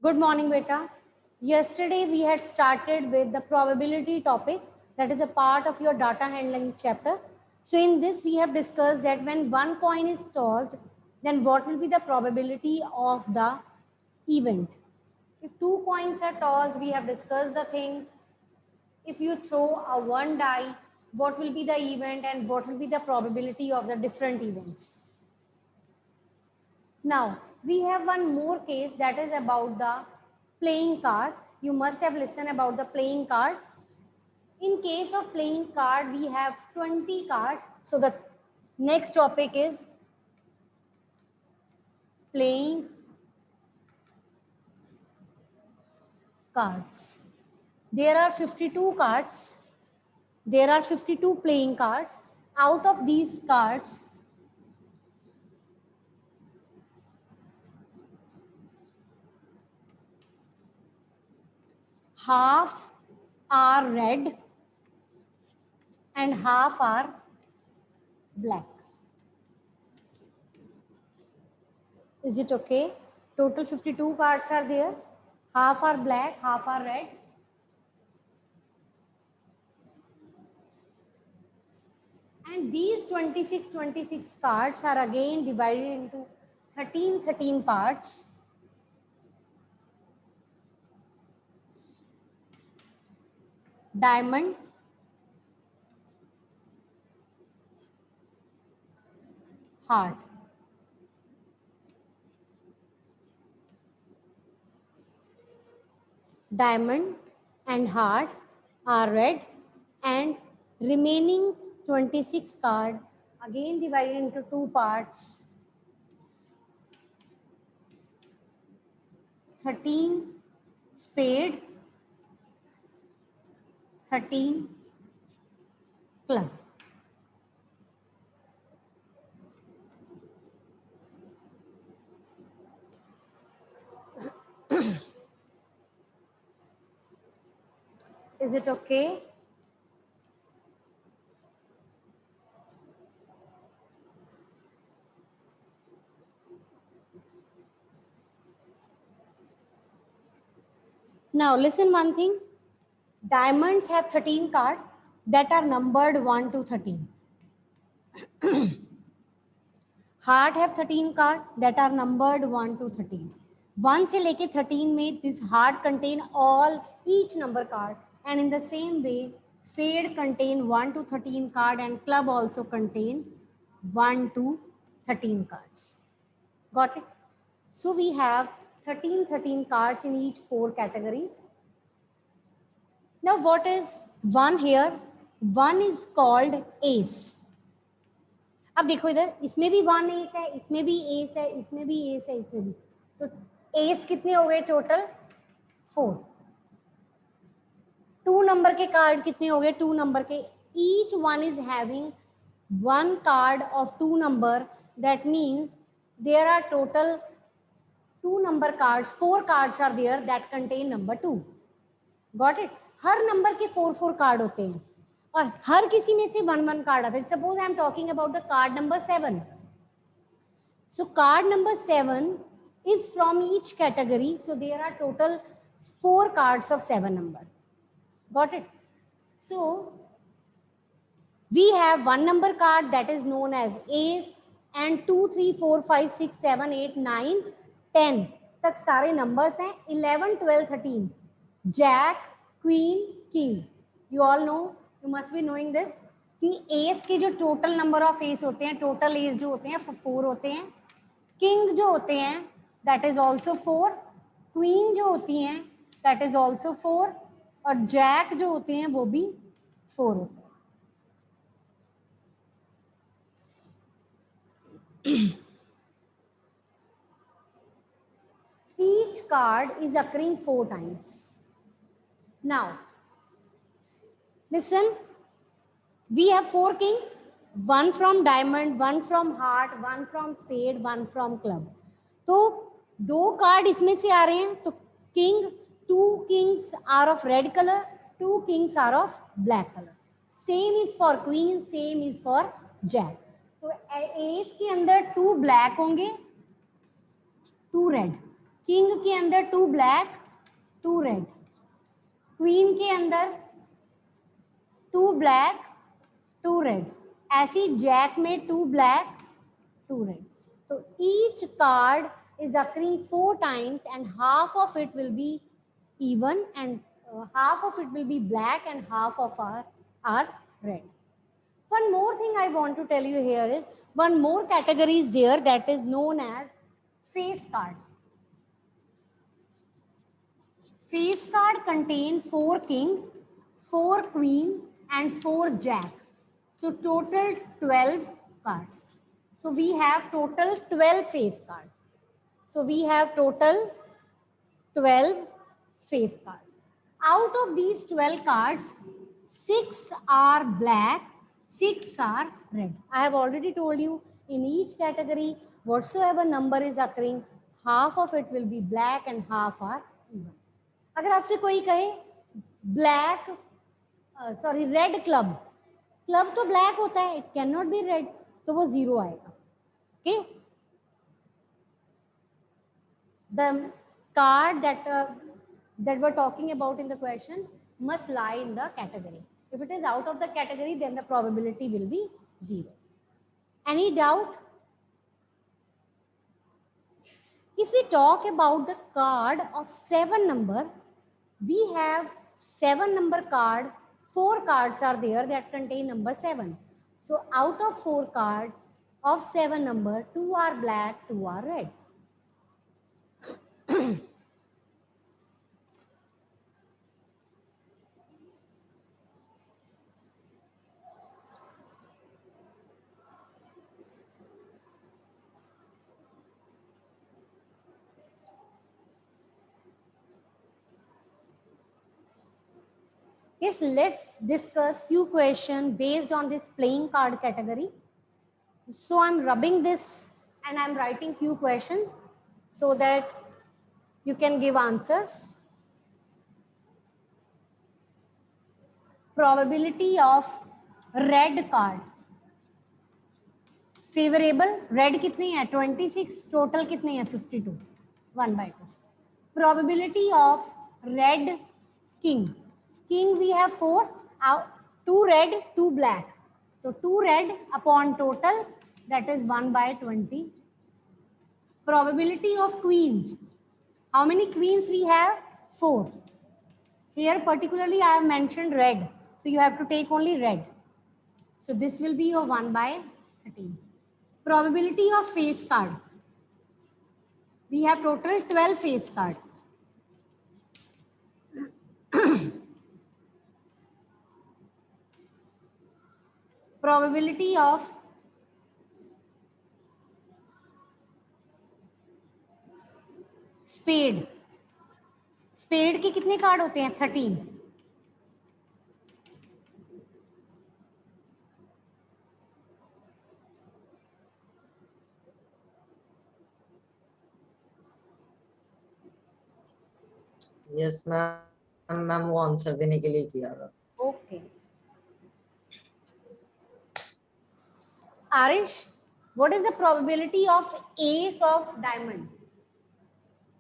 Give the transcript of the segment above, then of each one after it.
Good morning, beta. Yesterday we had started with the probability topic that is a part of your data handling chapter. So in this we have discussed that when one coin is tossed, then what will be the probability of the event. If two coins are tossed, we have discussed the things. If you throw a one die, what will be the event and what will be the probability of the different events. Now, we have one more case that is about the playing cards. You must have listened about the playing card. In case of playing card, we have 20 cards. So the next topic is playing cards. There are 52 cards. There are 52 playing cards. Out of these cards, half are red and half are black. Is it okay? Total 52 cards are there. Half are black, half are red. And these 26 cards are again divided into 13 parts. Diamond, heart. Diamond and heart are red, and remaining 26 card again divided into two parts. 13 spade, 13 club. Is it okay? Now listen one thing. Diamonds have 13 cards that are numbered 1 to 13. Heart have 13 cards that are numbered 1 to 13. 1 से लेके 13 में this heart contain all each number card, and in the same way spade contain 1 to 13 card and club also contain 1 to 13 cards. Got it? So we have 13 cards in each four categories. Now what is one here? One is called ace. अब देखो इधर, इसमें भी one S है, इसमें भी S है, इसमें भी एस है, इसमें भी, तो एस कितने हो गए टोटल? 4. 2 नंबर के कार्ड कितने हो गए? 2 नंबर के. Each one is having one card of 2 number. That means there are total 2 number cards. 4 cards are there that contain number 2. Got it? हर नंबर के 4 कार्ड होते हैं और हर किसी में से 1 कार्ड आता है. Suppose I am talking about the card number 7. So card number 7 is from each category. So there are total 4 cards of 7 number. Got it? So we have 1 number card that is known as ace, and 2, 3, 4, 5, 6, 7, 8, 9, 10 तक सारे numbers हैं. 11, 12, 13 jack, queen, king. You all know, you must be knowing this कि ace के जो total number of S होते हैं, total S जो होते हैं 4 होते हैं. किंग जो होते हैं दैट इज ऑल्सो 4. क्वीन जो होती हैं दैट इज ऑल्सो 4. और जैक जो होते हैं वो भी 4 होते हैं. Each card is occurring 4 times. Now listen, we have 4 kings, 1 from diamond, 1 from heart, 1 from spade, 1 from club. तो 2 कार्ड इसमें से आ रहे हैं. तो king, 2 kings are of red color, 2 kings are of black color. Same is for queen, same is for jack. तो S के अंदर 2 black होंगे, 2 रेड. किंग के अंदर 2 ब्लैक 2 रेड, क्वीन के अंदर 2 ब्लैक 2 रेड, ऐसी जैक में 2 black 2 red. So each card is occurring 4 times and half of it will be even and half of it will be black and half of are red. One more thing I want to tell you here is one more category is there that is known as face card. Face card contain 4 king, 4 queen and 4 jack. So total 12 cards. So we have total 12 face cards. So we have total 12 face cards. Out of these 12 cards, 6 are black, 6 are red. I have already told you in each category, whatsoever number is occurring, half of it will be black and half are even. अगर आपसे कोई कहे black sorry red club, club तो black होता है, it can not be red, तो वो 0 आएगा. Okay, the card that we're talking about in the question must lie in the category. If it is out of the category, then the probability will be 0. Any doubt? If we talk about the card of 7 number, we have 7 number card, 4 cards are there that contain number 7. So out of 4 cards of 7 number, 2 are black, 2 are red. Yes, let's discuss few questions based on this playing card category. So I'm rubbing this and I'm writing few questions so that you can give answers. Probability of red card. Favorable red कितनी है 26, total कितनी है 52, 1/2. Probability of red king. King we have 4, 2 red 2 black, so 2 red upon total, that is 1/20. Probability of queen, how many queens we have? 4. Here particularly I have mentioned red, so you have to take only red, so this will be your 1/13. Probability of face card, we have total 12 face card. Probability of spade, spade के कितने card होते हैं 13. Yes ma'am, ma'am वो answer देने के लिए किया था. Okay Aarish, what is the probability of ace of diamond?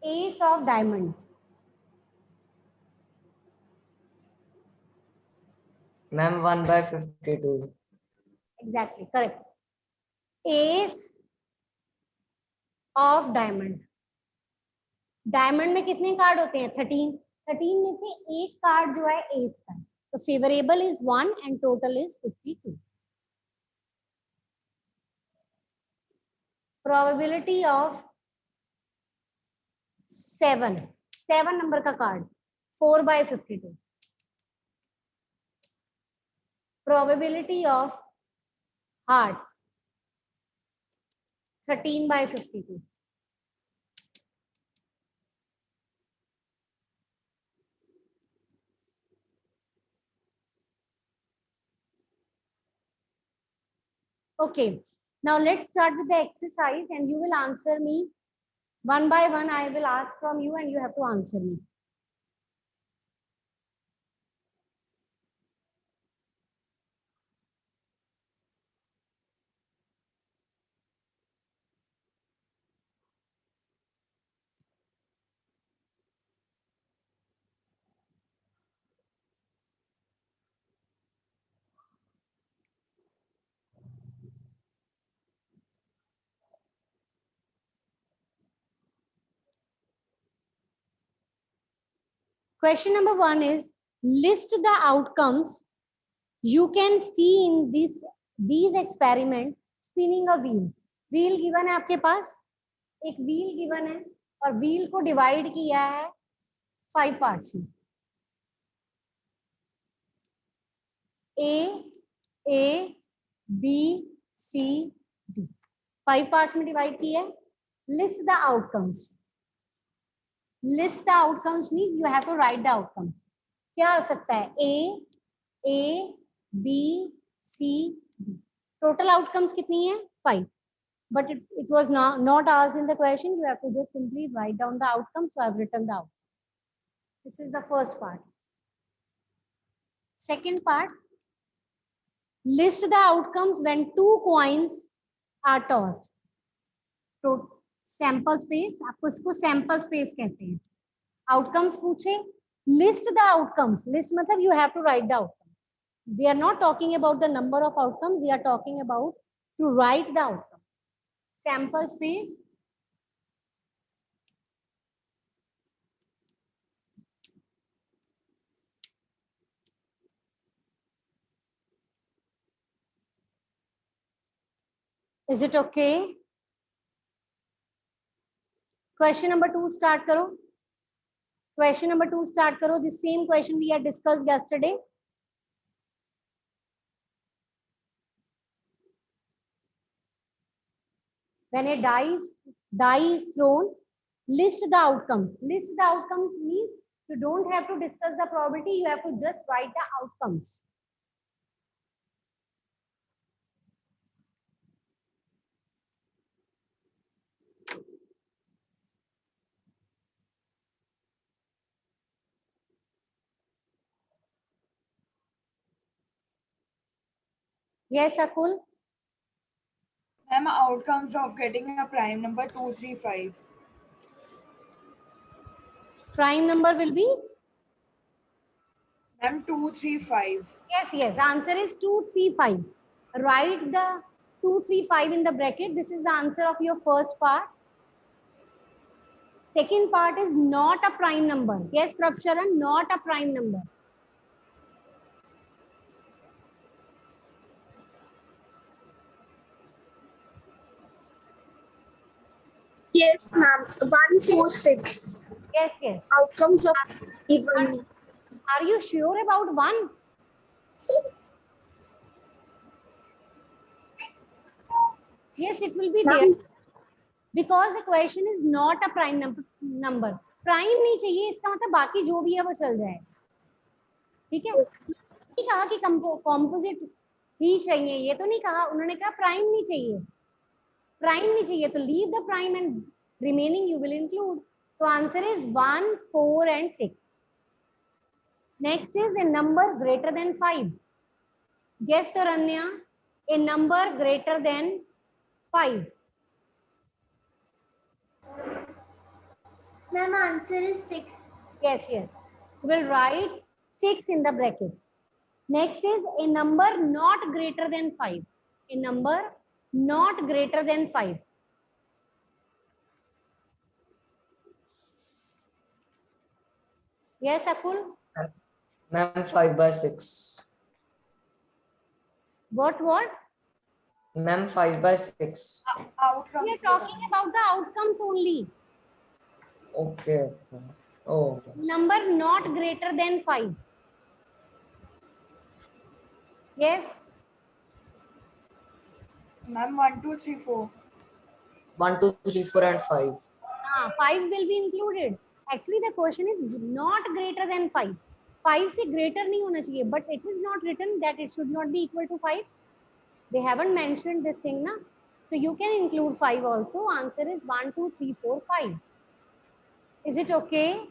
Ace of diamond, ma'am 1/52. exactly correct. Ace of diamond, diamond में कितने कार्ड होते हैं 13, 13 में से एक कार्ड जो है एस का, तो favourable is 1 and total is 52. Probability of 7, 7 number का card 4/52. Probability of heart 13/52. Okay, now let's start with the exercise and you will answer me one by one. I will ask from you and you have to answer me. Question number 1 is list the outcomes you can see in these experiment spinning a wheel. Wheel given है आपके पास, एक wheel given है और wheel को divide किया है 5 parts में. A, B, C, D. 5 parts में divide किया है. List the outcomes. List the outcomes means you have to write the outcomes. क्या हो सकता है? A, B, C, D. Total outcomes कितनी है? 5. But it was not asked in the question. You have to just simply write down the outcomes. So I've written the outcome. This is the first part. Second part, list the outcomes when 2 coins are tossed. So sample space, आपको इसको sample space कहते हैं. Outcomes पूछे, list the outcomes. List मतलब you have to write the outcome. We are not talking about the number of outcomes. We are talking about to write the outcome. Sample space. Is it okay? Question number 2 start करो. Question number 2 start करो. The same question we had discussed yesterday. When a die is thrown, list the outcomes. List the outcomes means you don't have to discuss the probability. You have to just write the outcomes. Yes, Akul. Ma'am, outcomes of getting a prime number 235. Prime number will be? Ma'am, 235. Yes. Answer is 235. Write the 235 in the bracket. This is the answer of your first part. Second part is not a prime number. Yes, Prabsharan, not a prime number. Yes, ma'am. 146. Yes. Outcomes of even. Are you sure about 1? Yes, it will be there. Because the question is not a prime number. Prime नहीं चाहिए, इसका मतलब बाकी जो भी है वो चल जाए. ठीक है? नहीं कहा कि composite ही चाहिए, ये तो नहीं कहा. उन्होंने कहा prime नहीं चाहिए. Prime नहीं चाहिए तो leave the prime and remaining you will include. So answer is 1, 4 and 6. Next is a number greater than 5. Yes, Taranya, a number greater than 5. Ma'am, answer is 6. Yes. We'll write 6 in the bracket. Next is a number not greater than 5. A number not greater than 5. Yes, Akul? Ma'am, 5/6. What? Ma'am, 5/6. Outcomes. We are talking about the outcomes only. Okay. Oh. Number not greater than 5. Yes? Ma'am, 1, 2, 3, 4. 1, 2, 3, 4 and 5. 5 will be included. Actually, the question is not greater than 5. 5 से greater नहीं होना चाहिए, but it is not written that it should not be equal to 5. They haven't mentioned this thing, na? So you can include 5 also. Answer is 1, 2, 3, 4, 5. Is it okay?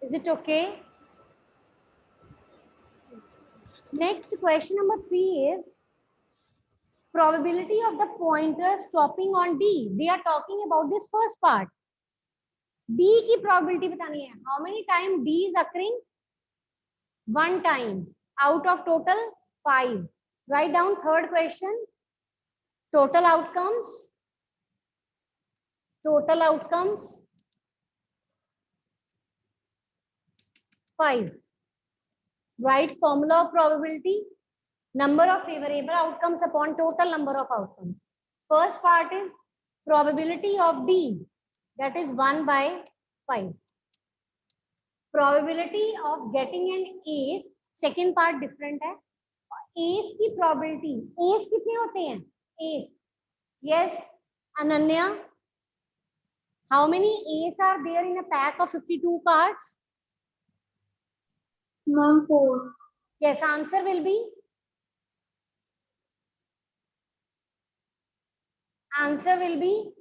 Is it okay? Next question number 3 is probability of the pointer stopping on D. They are talking about this first part. D की probability बतानी है. How many times D is occurring? 1 time. Out of total 5. Write down third question. Total outcomes. Total outcomes. 5. Write formula of probability. Number of favorable outcomes upon total number of outcomes. First part is probability of D, that is 1 by 5. Probability of getting an ace, second part different है. Ace की probability, ace कितने होते हैं? Ace. Yes, Ananya. How many ace are there in a pack of 52 cards? Ma'am, 4. Yes, answer will be. Answer will be.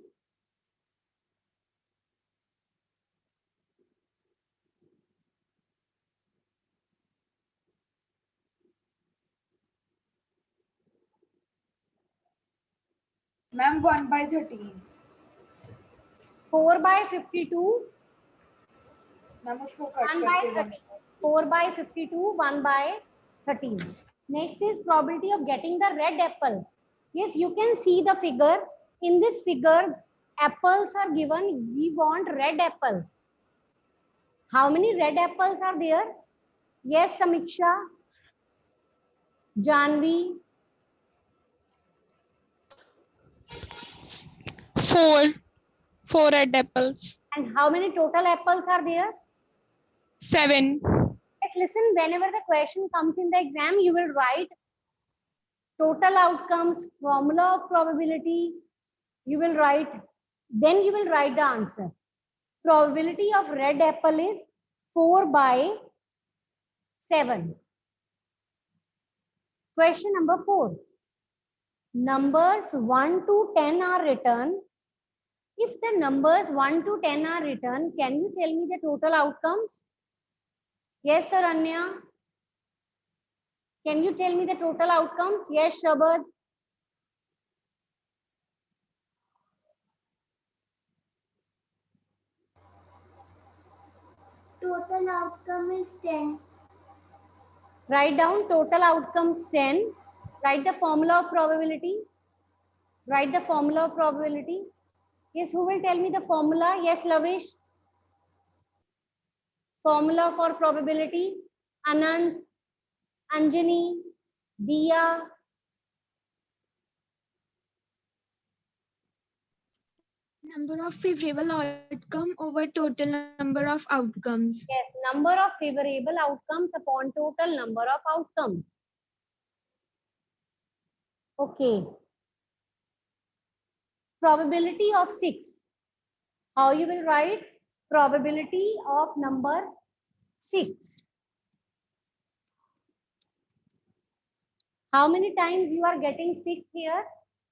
Ma'am, 1 by 13. 4 by 52. Ma'am, उसको cut 1 by करके 13. 4 by 52, 1 by 13. Next is probability of getting the red apple. Yes, you can see the figure. In this figure, apples are given. We want red apple. How many red apples are there? Yes, Samiksha. Janvi. 4 red apples. And how many total apples are there? 7. Yes, listen, whenever the question comes in the exam, you will write total outcomes, formula of probability. You will write, then you will write the answer. Probability of red apple is 4 by 7. Question number 4. Numbers 1 to 10 are written. If the numbers 1 to 10 are written, can you tell me the total outcomes? Yes, Taranya. Can you tell me the total outcomes? Yes, Shabad. Total outcome is 10. Write down total outcomes 10. Write the formula of probability. Write the formula of probability. Yes, who will tell me the formula? Yes, Lavish. Formula for probability. Anand, Anjani, Diya. Number of favorable outcome over total number of outcomes. Yes, number of favorable outcomes upon total number of outcomes. Okay. Probability of 6. How you will write? Probability of number 6. How many times you are getting 6 here?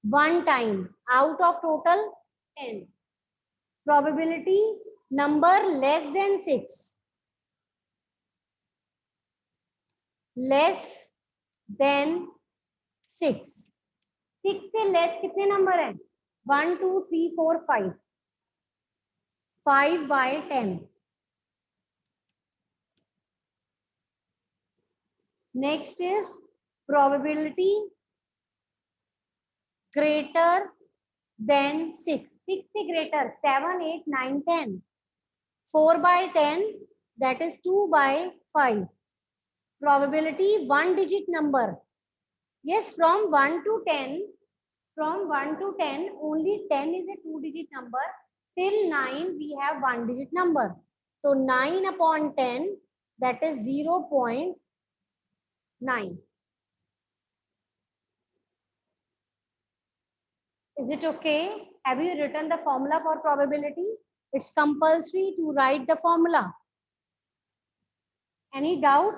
1 time out of total 10. Probability number less than 6. Less than 6. 6 से less कितने number है? 1, 2, 3, 4, 5. 5 by 10. Next is probability greater than 6. 6 से greater 7, 8, 9, 10. 4 by 10, that is 2 by 5. Probability 1 digit number. Yes, from 1 to 10, from 1 to 10, only 10 is a 2 digit number. Till 9, we have 1 digit number. So 9 upon 10, that is 0.9. Is it okay? Have you written the formula for probability? It's compulsory to write the formula. Any doubt?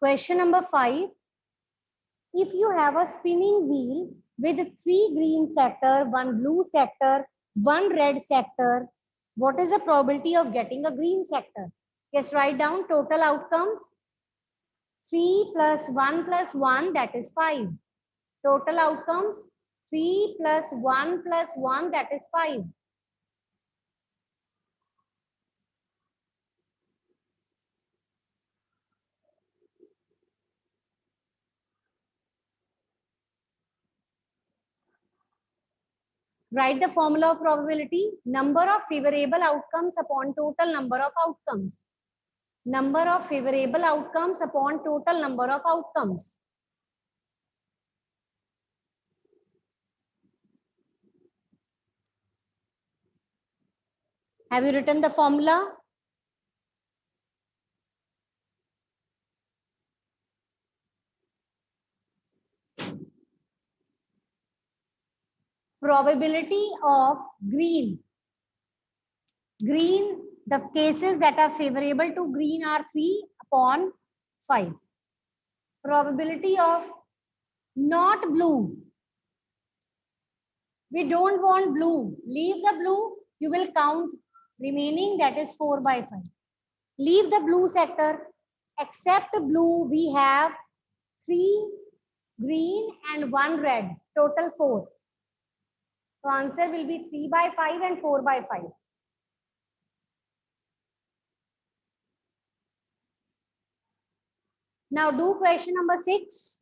Question number 5. If you have a spinning wheel with 3 green sector, 1 blue sector, 1 red sector, what is the probability of getting a green sector? Yes, write down total outcomes. 3 plus 1 plus 1, that is 5. Total outcomes 3 plus 1 plus 1, that is 5. Write the formula of probability. Number of favorable outcomes upon total number of outcomes. Number of favorable outcomes upon total number of outcomes. Have you written the formula? Probability of green. Green, the cases that are favorable to green are 3 upon 5. Probability of not blue. We don't want blue. Leave the blue. You will count remaining, that is 4 by 5. Leave the blue sector. Except blue, we have 3 green and 1 red. Total 4. So answer will be 3 by 5 and 4 by 5. Now do question number 6.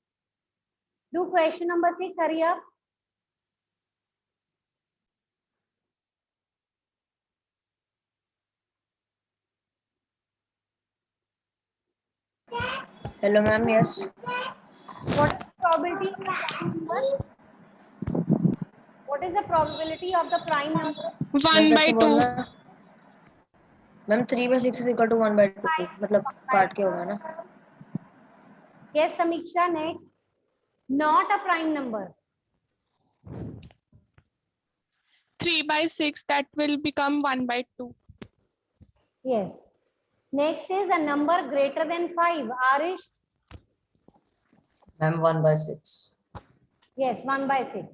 Do question number 6, hurry up. Hello, ma'am. Yes. What is the probability of the prime number? What is the probability of the prime number? 1 by 2. Ma'am 3/6 is equal to 1/2. मतलब काट के होगा ना? Yes, Samiksha, next. Not a prime number. 3 by 6, that will become 1 by 2. Yes. Next is a number greater than 5. Arish? Ma'am, 1 by 6. Yes, 1 by 6.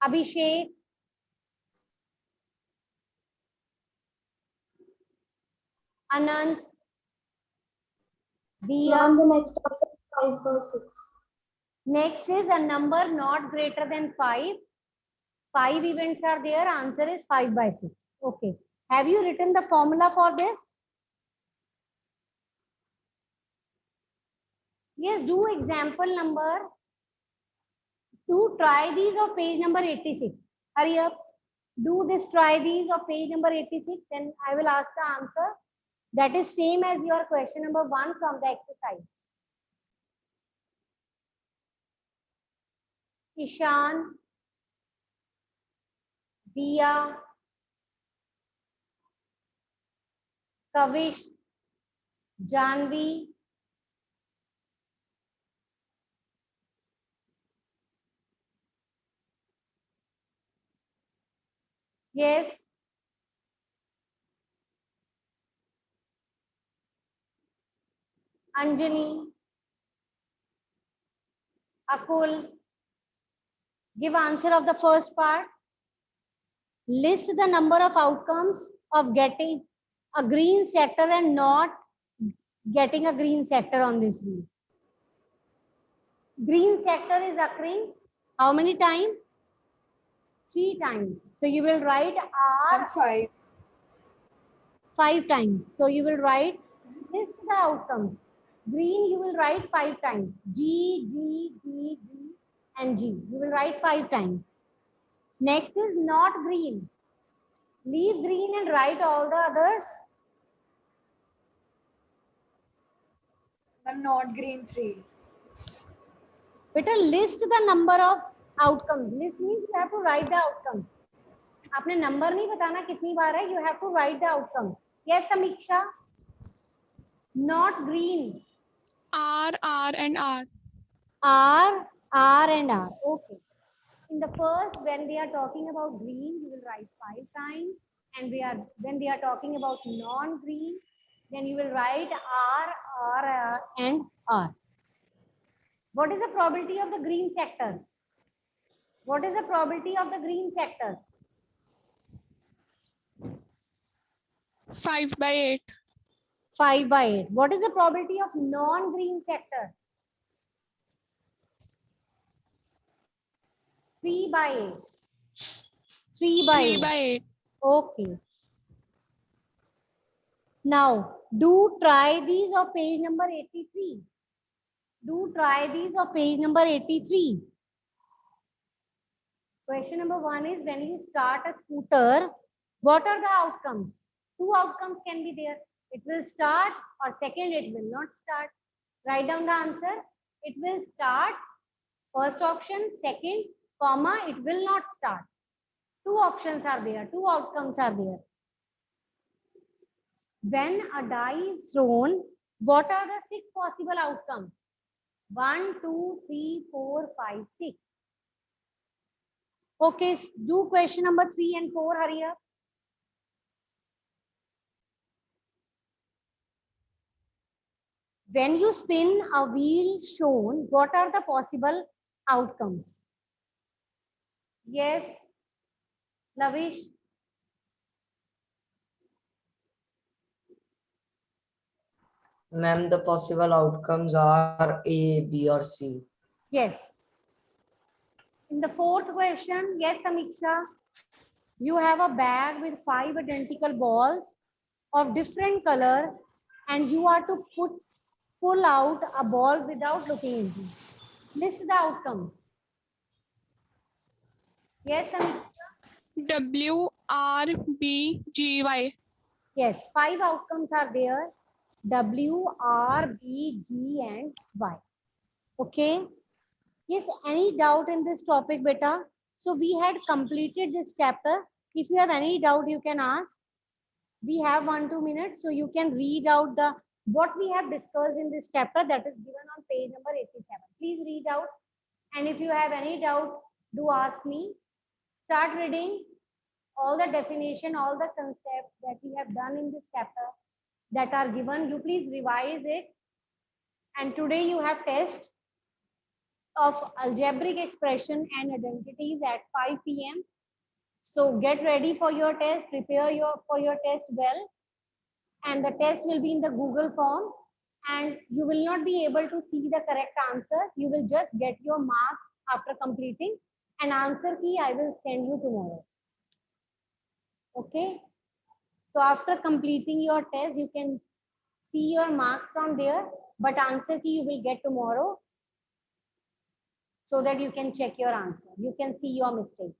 Abhishek? Anand? Dia? Ma'am, the next answer is 5 by 6. Next is a number not greater than 5. 5 events are there. Answer is 5 by 6. Okay. Have you written the formula for this? Yes, do example number 2. Try these of page number 86. Hurry up. Do this, try these of page number 86. Then I will ask the answer. That is same as your question number 1 from the exercise. Ishan, Dia, Kavish, Janvi, yes, Anjani, Akul. Give answer of the first part. List the number of outcomes of getting a green sector and not getting a green sector on this wheel. Green sector is occurring how many times? 3 times. So you will write And R 5. 5 times. So you will write, list the outcomes. Green you will write 5 times. G, G, G, G and G. You will write 5 times. Next is not green. Leave green and write all the others. I'm not green 3. Better list the number of outcomes. List means you have to write the outcomes. आपने number नहीं बताना कितनी बार है. You have to write the outcomes. Yes, Samiksha. Not green. R, R and R. R, R and R. Okay. In the first, when we are talking about green, you will write 5 times. And when we are talking about non-green, then you will write R, R and R. What is the probability of the green sector? What is the probability of the green sector? 5/8. 5/8. What is the probability of non-green sector? 3/8. 3/8. 3/8. Okay. Now, do try these of page number 83. Do try these of page number 83. Question number 1 is, when you start a scooter, what are the outcomes? Two outcomes can be there. It will start, or second, it will not start. Write down the answer. It will start, first option, second, comma, it will not start. Two options are there, two outcomes are there. When a die is thrown, what are the 6 possible outcomes? 1, 2, 3, 4, 5, 6. Okay, do question number 3 and 4, hurry up. When you spin a wheel shown, what are the possible outcomes? Yes, Lavish. Ma'am, the possible outcomes are A, B, or C. Yes. In the fourth question, yes, Samiksha, you have a bag with 5 identical balls of different color, and you are to pull out a ball without looking into it. List the outcomes. Yes, Samiksha. W, R, B, G, Y. Yes, 5 outcomes are there. W, R, B, G, and Y. Okay. Yes, any doubt in this topic, beta? So we had completed this chapter. If you have any doubt, you can ask. We have 1-2 minutes, so you can read out the what we have discussed in this chapter, that is given on page number 87. Please read out. And if you have any doubt, do ask me. Start reading all the definition, all the concepts that we have done in this chapter that are given. You please revise it. And today you have test of algebraic expression and identities at 5 p.m. So get ready for your test, prepare for your test well. And the test will be in the Google form, and you will not be able to see the correct answers. You will just get your marks after completing. An answer key I will send you tomorrow. Okay. So after completing your test, you can see your marks from there, but answer key you will get tomorrow, so that you can check your answer. You can see your mistake.